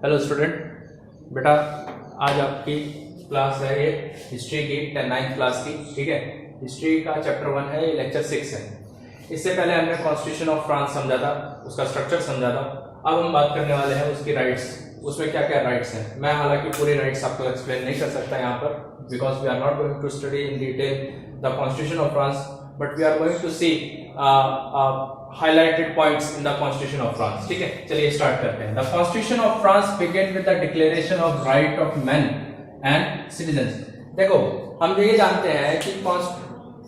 Hello student, बेटा आज आपकी क्लास है ये हिस्ट्री की 9th क्लास की। ठीक है, हिस्ट्री का चैप्टर 1 है, ये लेक्चर 6 है। इससे पहले हमने कॉन्स्टिट्यूशन ऑफ फ्रांस समझा था, उसका स्ट्रक्चर समझा था। अब हम बात करने वाले हैं उसकी राइट्स, उसमें क्या क्या राइट्स हैं। मैं हालांकि पूरी राइट्स आपको एक्सप्लेन नहीं कर सकता यहाँ पर, because we are not going to study in detail the constitution of France, but we are going to see highlighted points in the Constitution of France। ठीक है, चलिए स्टार्ट करते हैं। The Constitution of France began with the Declaration of Right of Men and Citizens। देखो, हम ये जानते हैं कि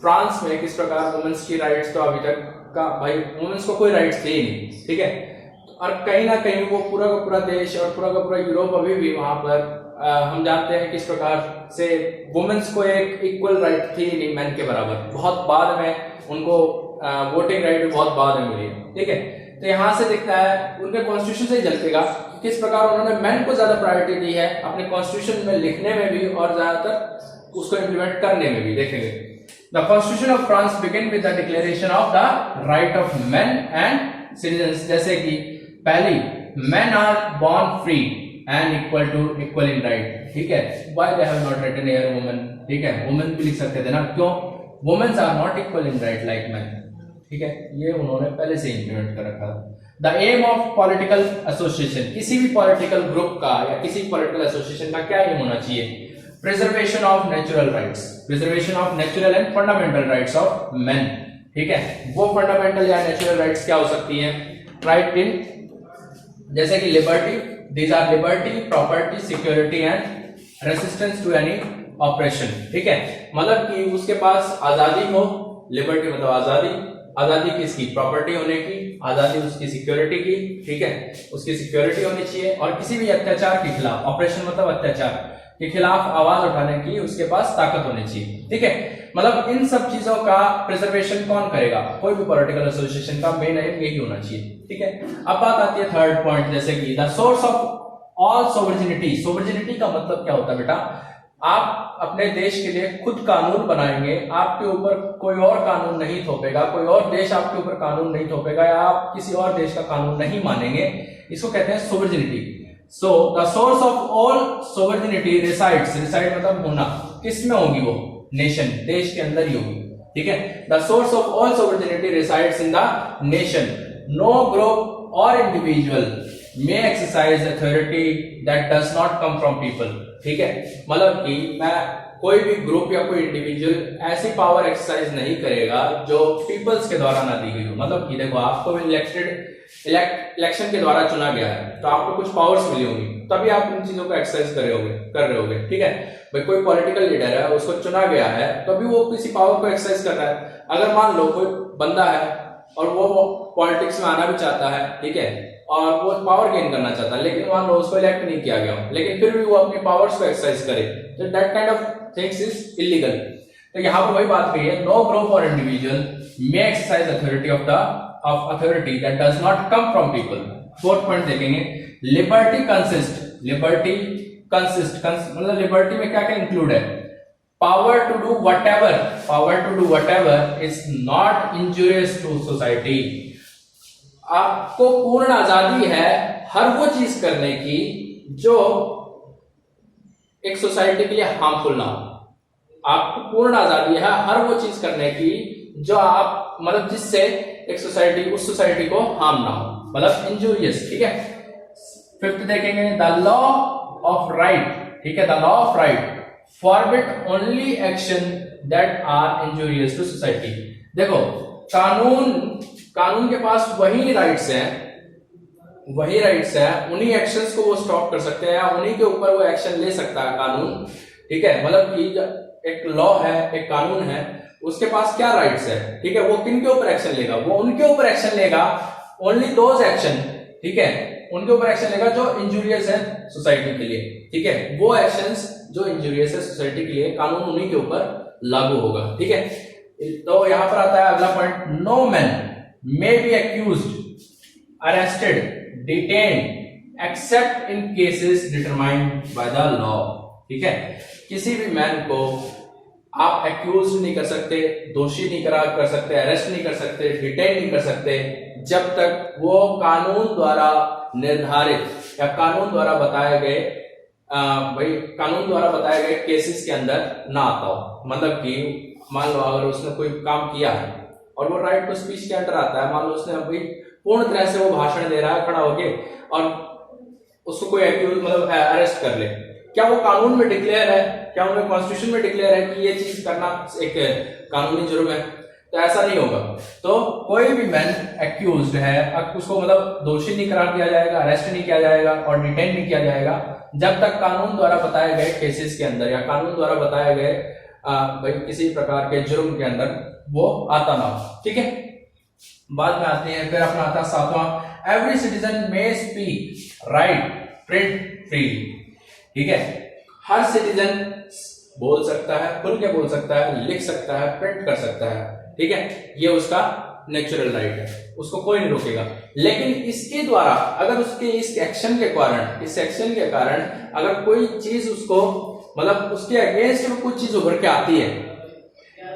फ्रांस में किस प्रकार वुमेन्स की राइट्स तो अभी तक का भाई वुमेन्स को कोई राइट्स थे ही नहीं। ठीक है, और कहीं ना कहीं वो पूरा का पूरा देश और पूरा का पूरा यूरोप अभी भी वहां पर हम जानते हैं किस प्रकार से वुमेन्स को एक इक्वल राइट थी नहीं मैन के बराबर। बहुत बाद में उनको वोटिंग राइट भी बहुत बाद में मिली। ठीक है, तो यहां से दिखता है उनके कॉन्स्टिट्यूशन से ही झलकेगा किस प्रकार उन्होंने मैन को ज्यादा प्रायोरिटी दी है अपने कॉन्स्टिट्यूशन में लिखने में भी और ज्यादातर उसको इम्प्लीमेंट करने में भी। देखेंगे, the constitution of France begin with the declaration of the right of man and citizens. जैसे कि पहली, man are born free and equal in right. ठीक है, why they have not written here women. ठीक है, वुमेन भी लिख सकते थे ना, क्यों? Womens are not equal in right like man. ठीक है, ये उन्होंने पहले से इंप्लीमेंट कर रखा था। The aim of political association, किसी भी पॉलिटिकल ग्रुप का या किसी पॉलिटिकल एसोसिएशन का क्या एम होना चाहिए? Preservation of natural rights, preservation of natural and fundamental rights of man. ठीक है, वो फंडामेंटल या नेचुरल राइट्स क्या हो सकती हैं? राइट इन, जैसे कि liberty, these are liberty, property, security and resistance to any operation. ठीक है, मतलब कि उसके पास आजादी हो, लिबर्टी मतलब आजादी, आजादी किसकी? प्रॉपर्टी होने की, आजादी उसकी सिक्योरिटी की। ठीक है, उसकी सिक्योरिटी होनी चाहिए और किसी भी अत्याचार के खिलाफ, ऑपरेशन मतलब अत्याचार के खिलाफ आवाज उठाने की उसके पास ताकत होनी चाहिए। ठीक है, मतलब इन सब चीजों का प्रिजर्वेशन कौन करेगा? कोई भी पॉलिटिकल एसोसिएशन का मेन एम यही होना चाहिए। ठीक है, अब बात आती है थर्ड पॉइंट, जैसे कि the source of all sovereignty. Sovereignty का मतलब क्या होता है बेटा? आप अपने देश के लिए खुद कानून बनाएंगे, आपके ऊपर कोई और कानून नहीं थोपेगा, कोई और देश आपके ऊपर कानून नहीं थोपेगा, या आप किसी और देश का कानून नहीं मानेंगे। इसको कहते हैं sovereignty. So the source of all sovereignty resides, reside मतलब होना, किस में होगी वो? नेशन, देश के अंदर ही होगी। ठीक है, the source of all sovereignty resides in the nation. No group or individual may exercise authority that does not come from people। ठीक है, मतलब कि मैं कोई भी ग्रुप या कोई इंडिविजुअल ऐसी पावर एक्सरसाइज नहीं करेगा जो पीपल्स के द्वारा ना दी गई हो। मतलब कि देखो, आपको इलेक्शन के द्वारा चुना गया है तो आपको कुछ पावर्स मिली होंगी, तभी आप इन चीजों को एक्सरसाइज कर रहे होगे। ठीक है भाई, कोई पॉलिटिकल लीडर है, उसको चुना गया है तो अभी वो किसी पावर को एक्सरसाइज कर रहा है। अगर मान लो कोई बंदा है और वो पॉलिटिक्स में आना भी चाहता है, ठीक है, और वो पावर गेन करना चाहता है, लेकिन मान लो उसको इलेक्ट नहीं किया गया, लेकिन फिर भी वो अपनी पावर्स को एक्सरसाइज करे, तो that kind of things is illegal. तो यहाँ पर वही बात कही है, no group or individual may exercise authority of authority that does not come from people. Fourth point देखेंगे, लिबर्टी कंसिस्ट, लिबर्टी कंसिस्ट मतलब लिबर्टी में क्या क्या इंक्लूड है? Power to do whatever is not injurious to society. आपको पूर्ण आजादी है हर वो चीज करने की जो एक सोसाइटी के लिए हार्मफुल ना हो। आपको पूर्ण आजादी है हर वो चीज करने की जो आप मतलब जिससे एक सोसाइटी, उस सोसाइटी को हार्म ना हो, मतलब इंजूरियस। ठीक है, फिफ्थ देखेंगे, द लॉ ऑफ राइट। ठीक है, the law of right forbid only action that are injurious to society. देखो, कानून के पास वही राइट्स हैं, उन्हीं एक्शंस को वो स्टॉप कर सकते हैं, उन्हीं के ऊपर वो एक्शन ले सकता है कानून। ठीक है, मतलब कि एक लॉ है, एक कानून है, उसके पास क्या राइट्स है? ठीक है, वो किन के ऊपर एक्शन लेगा? वो उनके ऊपर एक्शन लेगा, ओनली दोज एक्शन। ठीक है, उनके ऊपर एक्शन लेगा जो इंजूरियस है सोसाइटी के लिए। ठीक है, वो एक्शंस जो इंजूरियस है सोसाइटी के लिए, कानून उन्हीं के ऊपर लागू होगा। ठीक है, तो यहां पर आता है अगला point, no man may be accused, arrested, detained except in cases determined by the law। ठीक है, किसी भी मैन को आप एक्यूज नहीं कर सकते, दोषी नहीं कर सकते, अरेस्ट नहीं कर सकते, डिटेन नहीं कर सकते, जब तक वो कानून द्वारा निर्धारित या कानून द्वारा बताए गए कानून द्वारा बताए गए केसेस के अंदर ना आता हो। मतलब कि मान लो अगर उसने कोई काम किया है और वो राइट टू स्पीच के अंदर आता है, मान लो उसने अभी पूर्ण तरह से वो भाषण दे रहा है खड़ा होके और उसको कोई एक्यूज मतलब अरेस्ट कर ले, क्या वो कानून में डिक्लेयर है, क्या उन्हें कॉन्स्टिट्यूशन में डिक्लेयर है कि ये चीज करना एक कानूनी जुर्म है? तो ऐसा नहीं होगा। तो कोई भी मैन एक्यूज्ड है, उसको मतलब दोषी नहीं करार दिया जाएगा, अरेस्ट नहीं किया जाएगा और डिटेन नहीं किया जाएगा जब तक कानून द्वारा बताए गए केसेस के अंदर या कानून द्वारा बताए गए भाई किसी प्रकार के जुर्म के अंदर वो आता ना हो। ठीक है, बाद में आते हैं, फिर अपना आता 7वां, every citizen may speak write print freely. ठीक है, हर सिटीजन बोल सकता है, खुल के बोल सकता है, लिख सकता है, प्रिंट कर सकता है। ठीक है, ये उसका नेचुरल राइट है, उसको कोई नहीं रोकेगा। लेकिन इसके द्वारा अगर उसके इस एक्शन के कारण अगर कोई चीज उसको मतलब उसके अगेंस्ट में कुछ चीज उभर के आती है,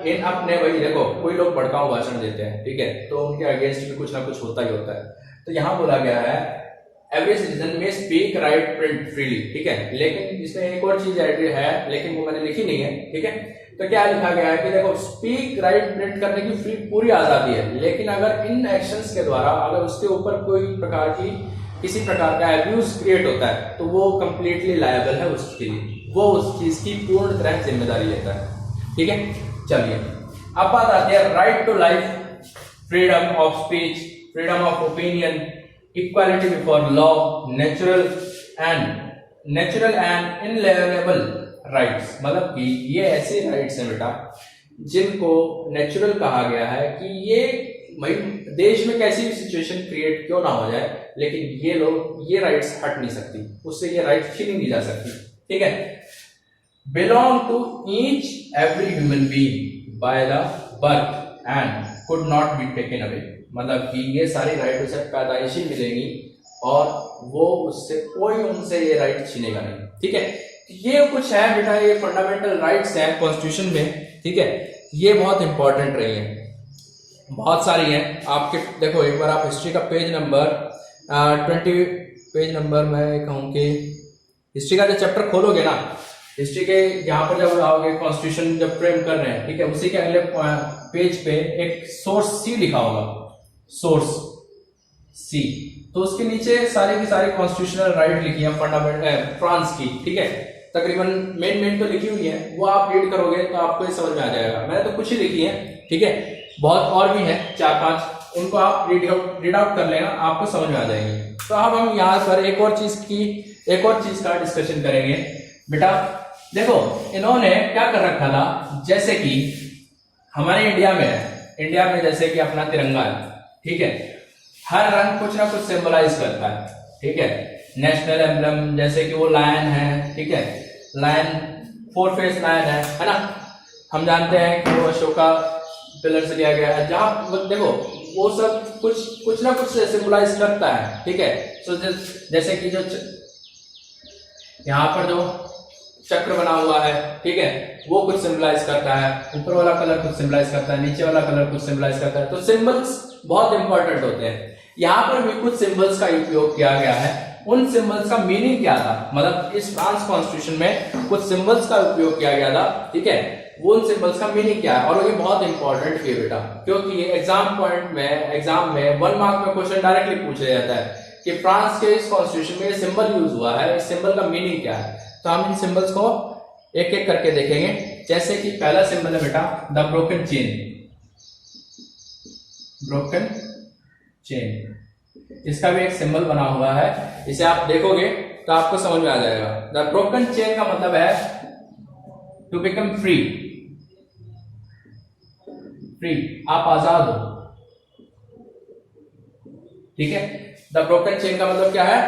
इन अपने भाई देखो कोई लोग भड़काऊ भाषण देते हैं, ठीक है, तो उनके अगेंस्ट में कुछ ना कुछ होता ही होता है। तो यहां बोला गया है एवरी सिटीजन में स्पीक राइट प्रिंट फ्रीली। ठीक है, लेकिन इसमें एक और चीज एड है, लेकिन वो मैंने लिखी नहीं है। ठीक है, तो क्या लिखा गया है कि देखो स्पीक राइट प्रिंट करने की पूरी आजादी है, लेकिन अगर इन एक्शंस के द्वारा अगर उसके ऊपर कोई प्रकार की किसी प्रकार का एब्यूज क्रिएट होता है तो वो कंप्लीटली लायबल है उसके लिए, वो उस चीज की पूर्ण तरह जिम्मेदारी लेता है। ठीक है, चलिए अब बात आती है right to life, freedom of speech, freedom of opinion, equality before law, natural and inalienable rights. मतलब कि ये ऐसे राइट्स हैं बेटा जिनको नेचुरल कहा गया है कि ये भाई देश में कैसी भी सिचुएशन क्रिएट क्यों ना हो जाए, लेकिन ये राइट्स हट नहीं सकती, उससे ये राइट्स छीनी नहीं जा सकती। ठीक है, belong to each every human being by the birth and could not be taken away. मतलब कि ये सारी राइट उसे पैदाइशी मिलेंगी और वो उससे कोई उनसे ये राइट छीनेगा नहीं। ठीक है, ये कुछ है बेटा, ये फंडामेंटल राइट्स हैं कॉन्स्टिट्यूशन में। ठीक है, ये बहुत इंपॉर्टेंट रही हैं, बहुत सारी हैं। आपके देखो एक बार आप हिस्ट्री का पेज नंबर 20 पेज नंबर मैं कहूँ कि हिस्ट्री का जो चैप्टर खोलोगे ना, हिस्ट्री के यहाँ पर जब आओगे कॉन्स्टिट्यूशन जब फ्रेम कर रहे हैं, ठीक है, उसी के अगले पेज पे एक सोर्स सी लिखा होगा, सोर्स सी, तो उसके नीचे सारी की सारी कॉन्स्टिट्यूशनल राइट लिखी है फंडामेंटल फ्रांस की। ठीक है, तकरीबन मेन तो लिखी हुई है, वो आप रीड करोगे तो आपको ये समझ में आ जाएगा। मैंने तो कुछ ही लिखी है, ठीक है, बहुत और भी है 4-5, उनको आप रीड आउट कर लेना, आपको समझ में आ जाएंगे। तो अब हम यहाँ पर एक और चीज का डिस्कशन करेंगे। बेटा देखो इन्होंने क्या कर रखा था, जैसे कि हमारे इंडिया में जैसे कि अपना तिरंगा है, ठीक है, हर रंग कुछ ना कुछ सिंबलाइज करता है। ठीक है, नेशनल एम्बलम जैसे कि वो लायन है, ठीक है, लायन 4 फेस लायन है ना, हम जानते हैं कि वो अशोका पिलर से लिया गया है, जहां देखो वो सब कुछ ना कुछ सिंबलाइज करता है। ठीक है, तो जैसे कि जो यहाँ पर जो चक्र बना हुआ है, ठीक है, वो कुछ सिंबलाइज करता है, ऊपर वाला कलर कुछ सिंबलाइज करता है, नीचे वाला कलर कुछ सिंबलाइज करता है। तो सिंबल्स बहुत इंपॉर्टेंट होते हैं। यहाँ पर भी कुछ सिंबल्स का उपयोग किया गया है। उन सिंबल्स का मीनिंग क्या था, मतलब इस फ्रांस कॉन्स्टिट्यूशन में कुछ सिंबल्स का उपयोग किया गया था। ठीक है, वो उन सिंबल्स का मीनिंग क्या है, और ये बहुत इंपॉर्टेंट है बेटा, क्योंकि एग्जाम में 1 मार्क में क्वेश्चन डायरेक्टली पूछा जाता है कि फ्रांस के इस कॉन्स्टिट्यूशन में ये सिंबल यूज हुआ है, इस सिंबल का मीनिंग क्या है। तो हम इन सिंबल्स को एक एक करके देखेंगे। जैसे कि पहला सिंबल है बेटा द ब्रोकन चेन, इसका भी एक सिंबल बना हुआ है, इसे आप देखोगे तो आपको समझ में आ जाएगा। द ब्रोकन चेन का मतलब है टू बिकम फ्री, आप आजाद हो। ठीक है, द ब्रोकन चेन का मतलब क्या है,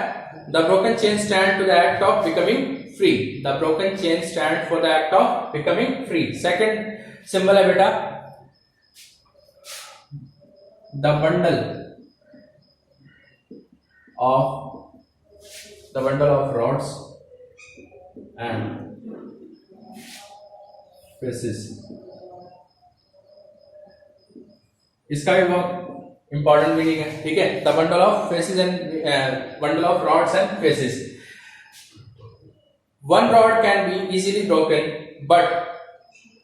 the broken chain stand to the act of becoming free, the broken chain stand for the act of becoming free. Second symbol है बेटा the bundle of rods and pieces, इसका भी बहुत important meaning है, ठीक है। The bundle of faces and bundle of rods and faces, one rod can be easily broken but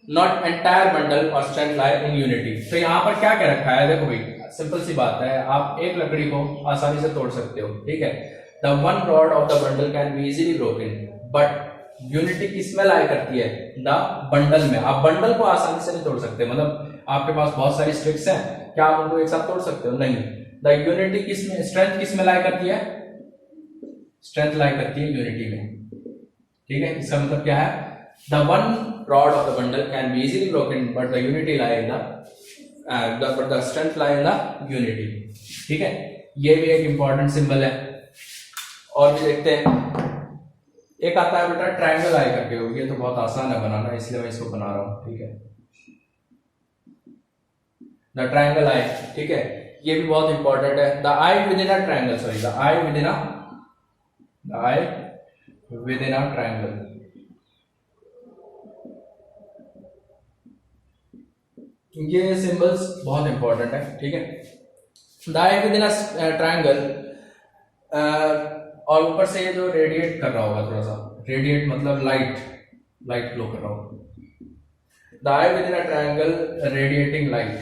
not entire bundle और strength लाई इन unity. तो यहाँ पर क्या क्या रखा है, देखो भाई सिंपल सी बात है, आप एक लकड़ी को आसानी से तोड़ सकते हो, ठीक है। The one rod of the bundle can be easily broken but unity किसमें लाई करती है, द बंडल में। आप बंडल को आसानी से नहीं तोड़ सकते, मतलब आपके पास बहुत सारी स्टिक्स हैं, क्या आप उनको एक साथ तोड़ सकते हो, नहीं। द यूनिटी किसमें, स्ट्रेंथ किसमें लाई करती है, स्ट्रेंथ लाई करती है यूनिटी में, ठीक है। इसका मतलब क्या है, the one rod of the bundle can be easily broken but the unity lie in the strength lie in the unity, ठीक है। ये भी एक इंपॉर्टेंट सिंबल है। और भी देखते हैं, एक आता है बेटा ट्रायंगल आई करके, ये तो बहुत आसान है बनाना, इसलिए मैं इसको बना रहा हूं, ठीक है। द ट्रायंगल आई, ठीक है, ये भी बहुत इंपॉर्टेंट है। The I with in a triangle, sorry, the I with in a triangle, ये सिंबल्स बहुत इंपॉर्टेंट है, ठीक है। The I with in a triangle, और ऊपर से ये जो रेडिएट कर रहा होगा, थोड़ा सा रेडिएट मतलब लाइट फ्लो कर रहा होगा। The I with in a triangle radiating light,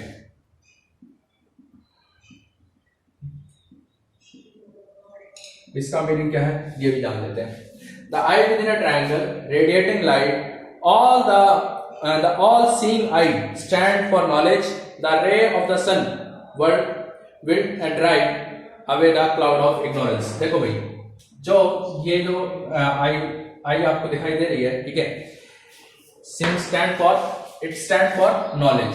इसका मीनिंग क्या है ये भी जान लेते हैं। The I with in a triangle radiating light, all seeing eye stand for knowledge, the ray of the sun will drive away the cloud of ignorance। देखो भाई, जो ये जो आई आपको दिखाई दे रही है, ठीक है, it stand for knowledge,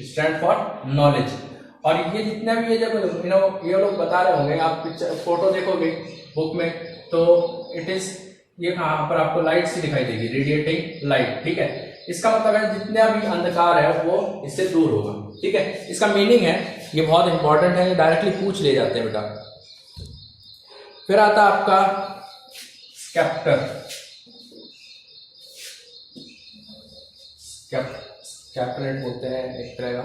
stand for knowledge. और ये जितने भी ये लोग बता रहे होंगे, आप पिक्चर फोटो देखोगे बुक में, तो इट इज, ये कहां पर आपको लाइट सी दिखाई देगी, रेडिएटिंग लाइट, ठीक है। इसका मतलब है जितना भी अंधकार है वो इससे दूर होगा, ठीक है। इसका मीनिंग है, ये बहुत इंपॉर्टेंट है, ये डायरेक्टली पूछ ले जाते हैं बेटा। फिर आता आपका स्केप्टर, स्केपलेट बोलते हैं एक तरह का,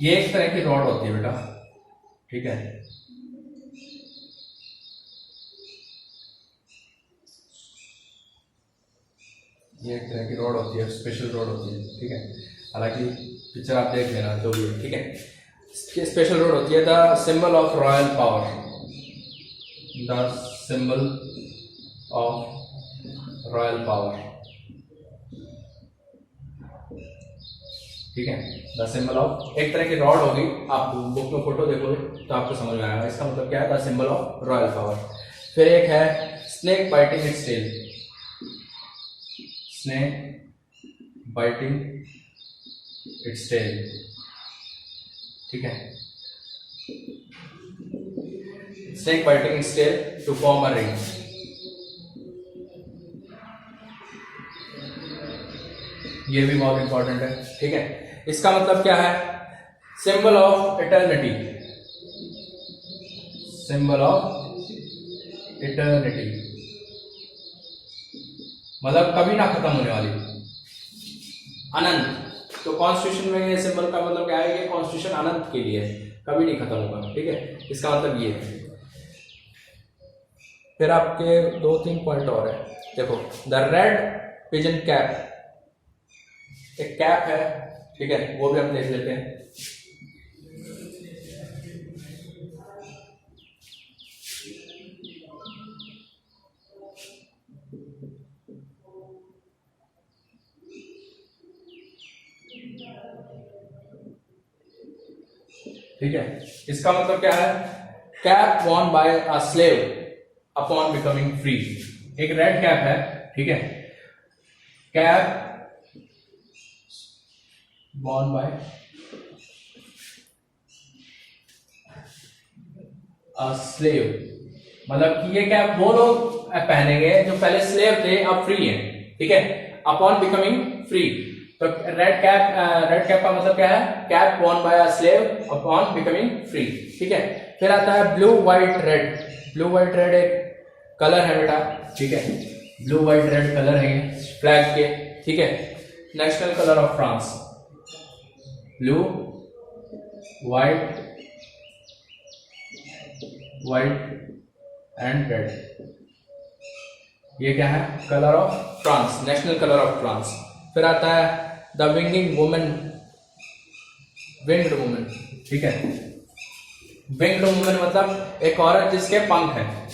ये एक तरह की रॉड होती है बेटा, ठीक है। ये एक तरह की रॉड होती है, स्पेशल रॉड होती है, ठीक है। हालांकि पिक्चर आप देख लेना जो भी है, ठीक है। ये स्पेशल रॉड होती है। The symbol of royal power, the symbol of royal power, ठीक है। द सिंबल ऑफ, एक तरह की रॉड होगी, आप बुक में फोटो देखोगे तो आपको समझ में आएगा, इसका मतलब क्या है, the symbol of royal power. फिर एक है snake biting its tail, snake biting its tail, ठीक है। Snake biting its tail to form a ring, ये भी बहुत इंपॉर्टेंट है, ठीक है। इसका मतलब क्या है, symbol of eternity, symbol of eternity, मतलब कभी ना खत्म होने वाली, अनंत। तो कॉन्स्टिट्यूशन में ये सिंबल का मतलब क्या है, ये कॉन्स्टिट्यूशन अनंत के लिए है, कभी नहीं खत्म होगा, ठीक है। इसका मतलब ये है। फिर आपके 2-3 पॉइंट और है, देखो। द रेड पिजन कैप, एक कैप है, ठीक है, वो भी हम देख लेते हैं। ठीक है, इसका मतलब क्या है, cap Warne bye a slave upon becoming free. एक रेड कैप है, ठीक है, cap Warne bye a slave, मतलब कि ये कैप वो लोग पहनेंगे जो पहले स्लेव थे, अब फ्री हैं, ठीक है। अपॉन बिकमिंग फ्री, तो रेड कैप का मतलब क्या है, cap Warne bye a slave upon becoming free, ठीक है। फिर आता है blue white red, blue white red एक कलर है बेटा, ठीक है। ब्लू व्हाइट रेड कलर है फ्लैग के, ठीक है। National colour of France, blue white and red, ये क्या है, colour of France, national colour of France. फिर आता है the winging women, winged women, ठीक है। विंग्ड वुमेन मतलब एक औरत जिसके पंख हैं,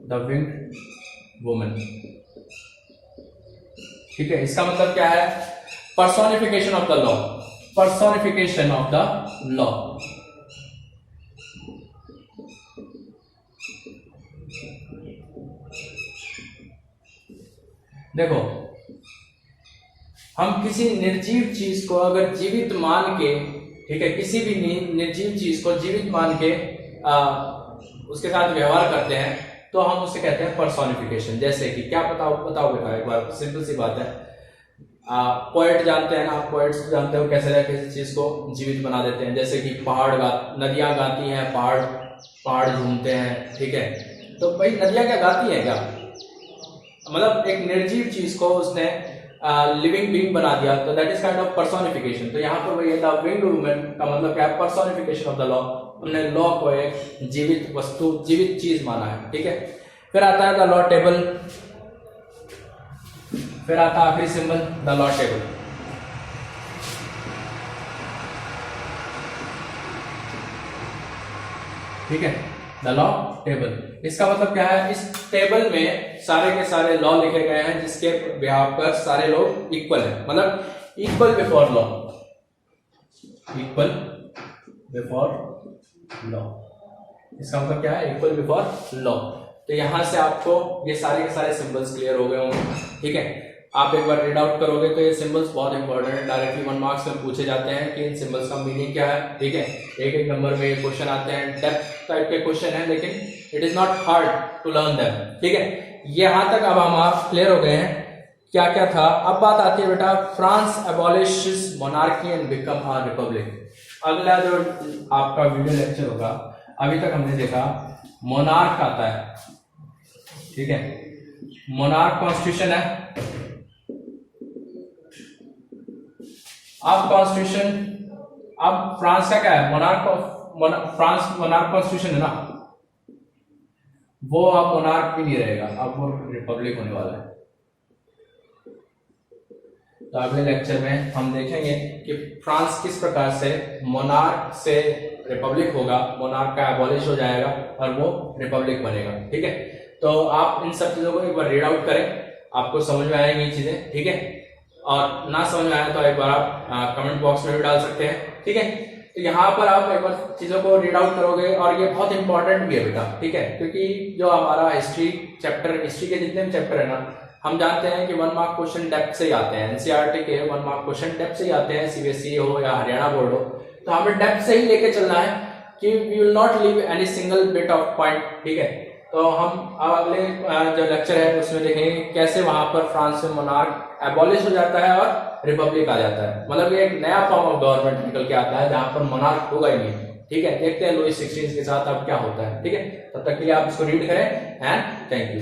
द विंग्ड वुमेन, ठीक है। इसका मतलब क्या है, personification of the law, personification of the law. देखो, हम किसी निर्जीव चीज को अगर जीवित मान के, ठीक है, किसी भी निर्जीव चीज को जीवित मान के उसके साथ व्यवहार करते हैं तो हम उसे कहते हैं पर्सोनिफिकेशन। जैसे कि क्या बताओ बेटा, एक बार सिंपल सी बात है, पोएट जानते हैं ना, आप पोएट्स जानते हो कैसे किसी चीज को जीवित बना देते हैं। जैसे कि नदियां गाती हैं, पहाड़ झूमते हैं, ठीक है। तो भाई नदियां क्या गाती हैं क्या, मतलब एक निर्जीव चीज को उसने लिविंग बीइंग बना दिया, तो that is kind of personification. तो यहाँ पर वही द विंग्ड वुमेन का मतलब क्या है, पर्सोनिफिकेशन ऑफ द लॉ। हमने लॉ को एक जीवित वस्तु, जीवित चीज माना है, ठीक है। फिर आता है द लॉ टेबल, फिर आता है आखिरी सिंबल द लॉ टेबल, ठीक है, द लॉ टेबल। इसका मतलब क्या है, इस टेबल में सारे के सारे लॉ लिखे गए हैं जिसके बिहाफ पर सारे लोग इक्वल हैं, मतलब equal before law, equal before law. इसका मतलब क्या है, इक्वल बिफोर लॉ। तो यहां से आपको ये सारे के सारे सिंबल्स क्लियर हो गए होंगे, ठीक है। आप एक बार रीड आउट करोगे तो ये सिंबल्स बहुत इंपॉर्टेंट है, डायरेक्टली 1 मार्क्स में पूछे जाते हैं कि इन सिंबल्स का मीनिंग क्या है, ठीक है। एक नंबर में क्वेश्चन आते हैं, डेप्थ टाइप के क्वेश्चन है, लेकिन it is not hard to learn them, ठीक है। यहां तक अब हम आप क्लियर हो गए हैं क्या क्या था। अब बात आती है बेटा, France abolishes monarchy and become a republic. अगला जो आपका वीडियो लेक्चर होगा, अभी तक हमने देखा मोनार्क आता है, ठीक है, मोनार्क कॉन्स्टिट्यूशन है। अब कॉन्स्टिट्यूशन, अब फ्रांस का क्या है, फ्रांस मोनार्क कॉन्स्टिट्यूशन है ना, वो अब मोनार्क भी नहीं रहेगा, अब वो रिपब्लिक होने वाला है। तो अगले लेक्चर में हम देखेंगे कि फ्रांस किस प्रकार से मोनार्क से रिपब्लिक होगा, मोनार्क का एबॉलिश हो जाएगा और वो रिपब्लिक बनेगा, ठीक है। तो आप इन सब चीजों को एक बार रीड आउट करें, आपको समझ में आएंगी ये चीजें, ठीक है। और ना समझ में आए तो एक बार आप कमेंट बॉक्स में भी डाल सकते हैं, ठीक है। तो यहाँ पर आप एक बार चीजों को रीड आउट करोगे, और ये बहुत इंपॉर्टेंट भी है बेटा, ठीक है, क्योंकि जो हमारा हिस्ट्री चैप्टर, हिस्ट्री के जितने भी चैप्टर है ना, हम जानते हैं कि 1 मार्क क्वेश्चन डेप्थ से ही आते हैं, एनसीईआरटी के 1 मार्क क्वेश्चन डेप्थ से ही आते हैं, सीबीएसई हो या हरियाणा बोर्ड हो। तो हमें डेप्थ से ही लेके चलना है कि we will not leave any single bit of point, ठीक है। तो हम अब अगले जो लेक्चर है उसमें देखेंगे कैसे वहां पर फ्रांस में मोनार्क एबॉलिश हो जाता है और रिपब्लिक आ जाता है, मतलब ये एक नया फॉर्म ऑफ गवर्नमेंट निकल के आता है जहां पर मोनार्क होगा ही नहीं, ठीक है। देखते हैं लुईस 16 के साथ अब क्या होता है, ठीक है। तब तक के लिए आप इसको रीड करें एंड थैंक यू।